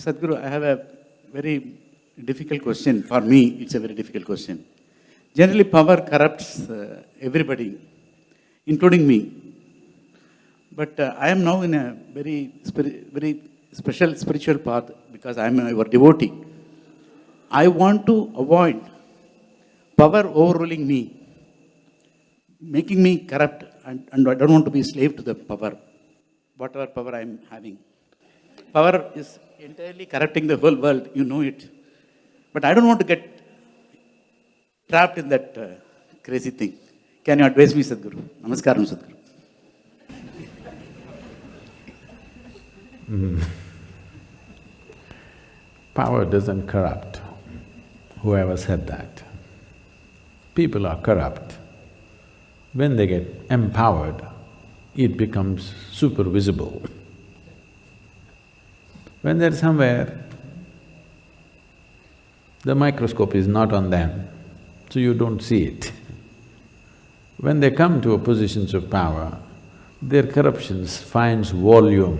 Sadhguru, I have a very difficult question. For me, it's a very difficult question. Generally, power corrupts everybody, including me. But I am now in a very special spiritual path because I am your devotee. I want to avoid power overruling me, making me corrupt, and I don't want to be slave to the power, whatever power I am having. Power is entirely corrupting the whole world, you know it. But I don't want to get trapped in that crazy thing. Can you advise me, Sadhguru? Namaskaram, Sadhguru. Power doesn't corrupt. Whoever said that. People are corrupt. When they get empowered, it becomes super visible. When they're somewhere, the microscope is not on them, so you don't see it. When they come to positions of power, their corruptions finds volume,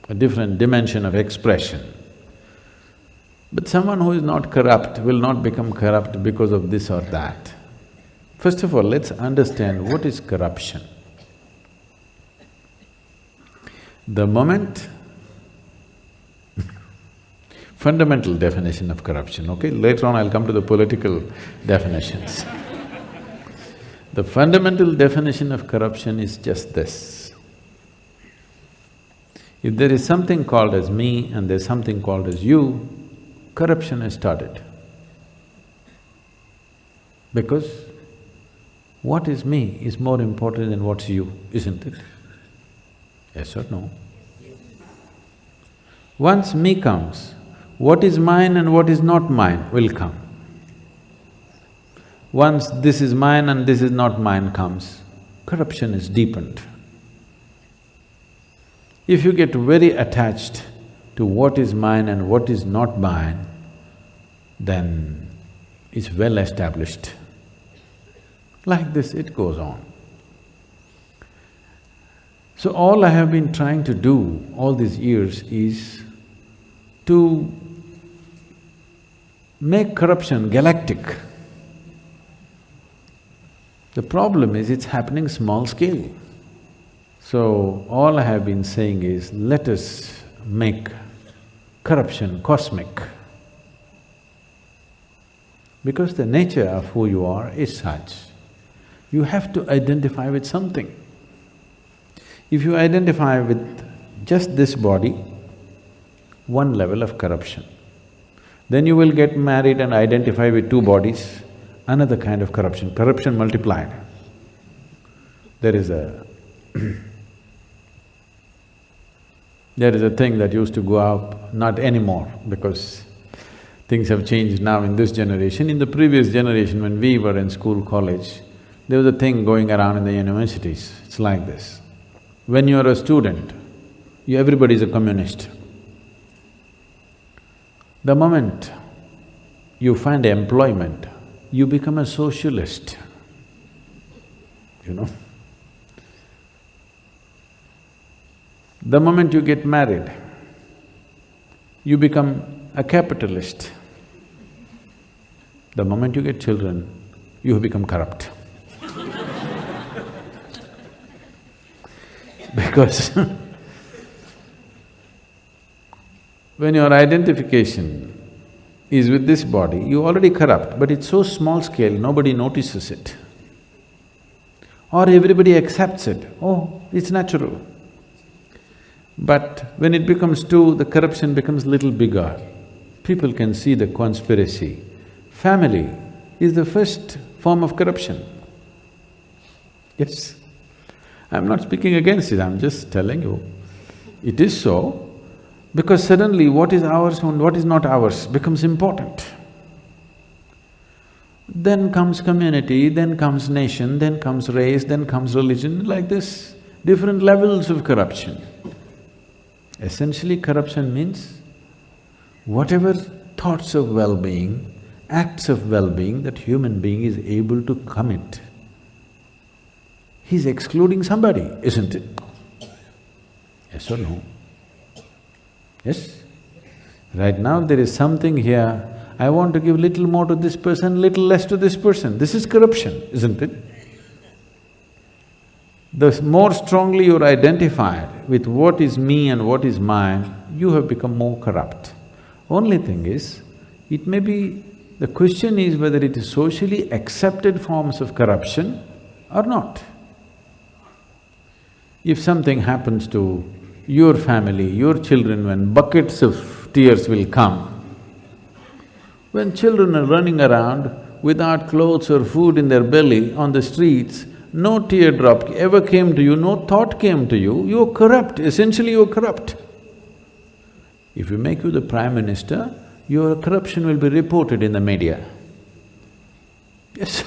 a different dimension of expression. But someone who is not corrupt will not become corrupt because of this or that. First of all, let's understand what is corruption. The moment fundamental definition of corruption, okay? Later on I'll come to the political definitions. The fundamental definition of corruption is just this. If there is something called as me and there's something called as you, corruption has started. Because what is me is more important than what's you, isn't it? Yes or no? Once me comes, what is mine and what is not mine will come. Once this is mine and this is not mine comes, corruption is deepened. If you get very attached to what is mine and what is not mine, then it's well established. Like this, it goes on. So all I have been trying to do all these years is to make corruption galactic. The problem is it's happening small scale. So all I have been saying is, let us make corruption cosmic. Because the nature of who you are is such, you have to identify with something. If you identify with just this body, one level of corruption. Then you will get married and identify with two bodies, another kind of corruption, corruption multiplied. There is a there is a thing that used to go up, not anymore because things have changed now in this generation. In the previous generation, when we were in school, college, there was a thing going around in the universities, it's like this. When you're a student, everybody is a communist. The moment you find employment, you become a socialist, you know. The moment you get married, you become a capitalist. The moment you get children, you become corrupt. Because when your identification is with this body, you already corrupt, but it's so small scale, nobody notices it. Or everybody accepts it, oh, it's natural. But when it becomes two, the corruption becomes little bigger. People can see the conspiracy. Family is the first form of corruption. Yes, I'm not speaking against it, I'm just telling you. It is so, because suddenly what is ours and what is not ours becomes important. Then comes community, then comes nation, then comes race, then comes religion, like this, different levels of corruption. Essentially, corruption means whatever thoughts of well-being, acts of well-being that human being is able to commit, he's excluding somebody, isn't it? Yes or no? Yes? Right now there is something here, I want to give little more to this person, little less to this person. This is corruption, isn't it? The more strongly you're identified with what is me and what is mine, you have become more corrupt. Only thing is, it may be… the question is whether it is socially accepted forms of corruption or not. If something happens to your family, your children, when buckets of tears will come, when children are running around without clothes or food in their belly on the streets, no teardrop ever came to you, no thought came to you, you're corrupt, essentially you're corrupt. If we make you the Prime Minister, your corruption will be reported in the media. Yes.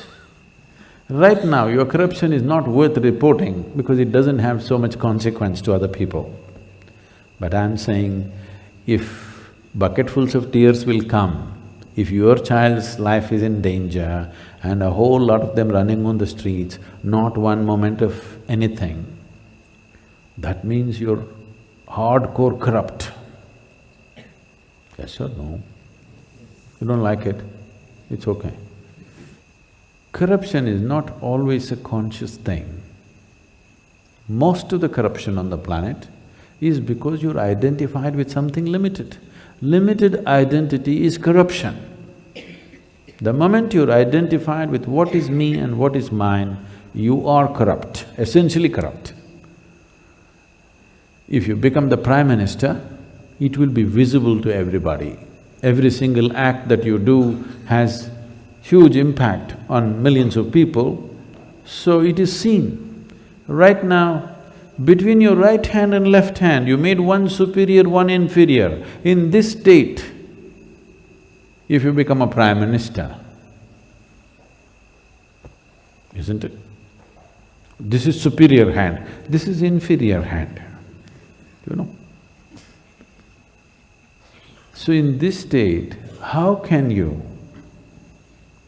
Right now, your corruption is not worth reporting because it doesn't have so much consequence to other people. But I'm saying, if bucketfuls of tears will come, if your child's life is in danger and a whole lot of them running on the streets, not one moment of anything, that means you're hardcore corrupt. Yes or no? You don't like it? It's okay. Corruption is not always a conscious thing. Most of the corruption on the planet is because you're identified with something limited. Limited identity is corruption. The moment you're identified with what is me and what is mine, you are corrupt, essentially corrupt. If you become the Prime Minister, it will be visible to everybody. Every single act that you do has huge impact on millions of people, so it is seen. Right now, between your right hand and left hand, you made one superior, one inferior. In this state, if you become a Prime Minister, isn't it? This is superior hand, this is inferior hand, you know. So in this state, how can you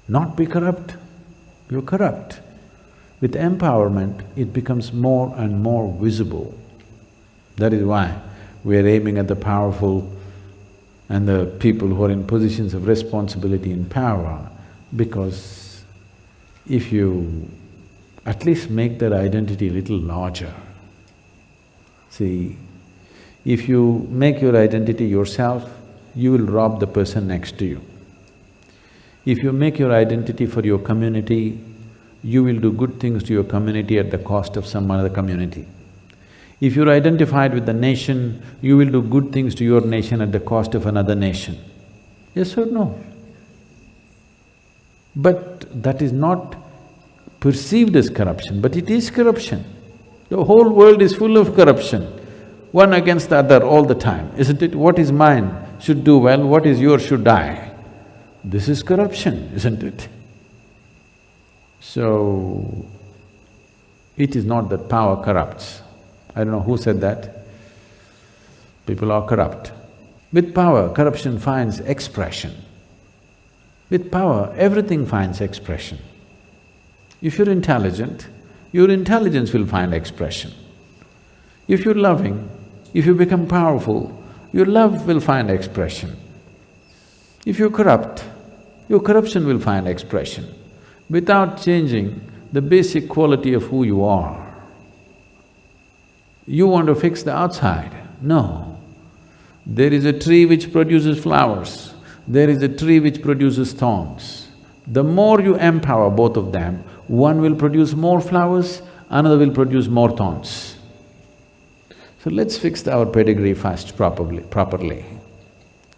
not be corrupt? You're corrupt. With empowerment, it becomes more and more visible. That is why we are aiming at the powerful and the people who are in positions of responsibility and power, because if you at least make their identity a little larger. See, if you make your identity yourself, you will rob the person next to you. If you make your identity for your community, you will do good things to your community at the cost of some other community. If you're identified with the nation, you will do good things to your nation at the cost of another nation. Yes or no? But that is not perceived as corruption, but it is corruption. The whole world is full of corruption, one against the other all the time, isn't it? What is mine should do well, what is yours should die. This is corruption, isn't it? So, it is not that power corrupts. I don't know who said that. People are corrupt. With power, corruption finds expression. With power, everything finds expression. If you're intelligent, your intelligence will find expression. If you're loving, if you become powerful, your love will find expression. If you're corrupt, your corruption will find expression, without changing the basic quality of who you are. You want to fix the outside? No. There is a tree which produces flowers, there is a tree which produces thorns. The more you empower both of them, one will produce more flowers, another will produce more thorns. So let's fix our pedigree first properly.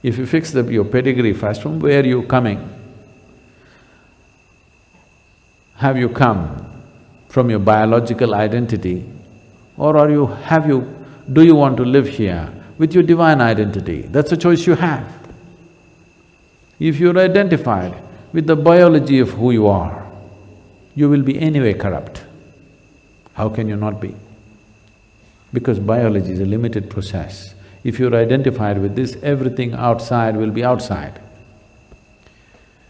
If you fix your pedigree first, from where are you coming? Have you come from your biological identity, or do you want to live here with your divine identity? That's a choice you have. If you're identified with the biology of who you are, you will be anyway corrupt. How can you not be? Because biology is a limited process. If you're identified with this, everything outside will be outside.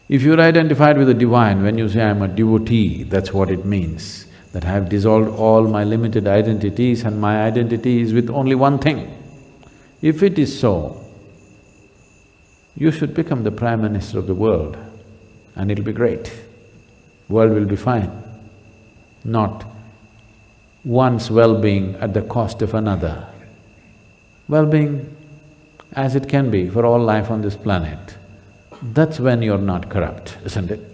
If you're identified with the divine, when you say, I'm a devotee, that's what it means, that I have dissolved all my limited identities and my identity is with only one thing. If it is so, You should become the Prime Minister of the world and it'll be great. World will be fine. Not one's well-being at the cost of another. Well-being as it can be for all life on this planet. That's when you're not corrupt, isn't it?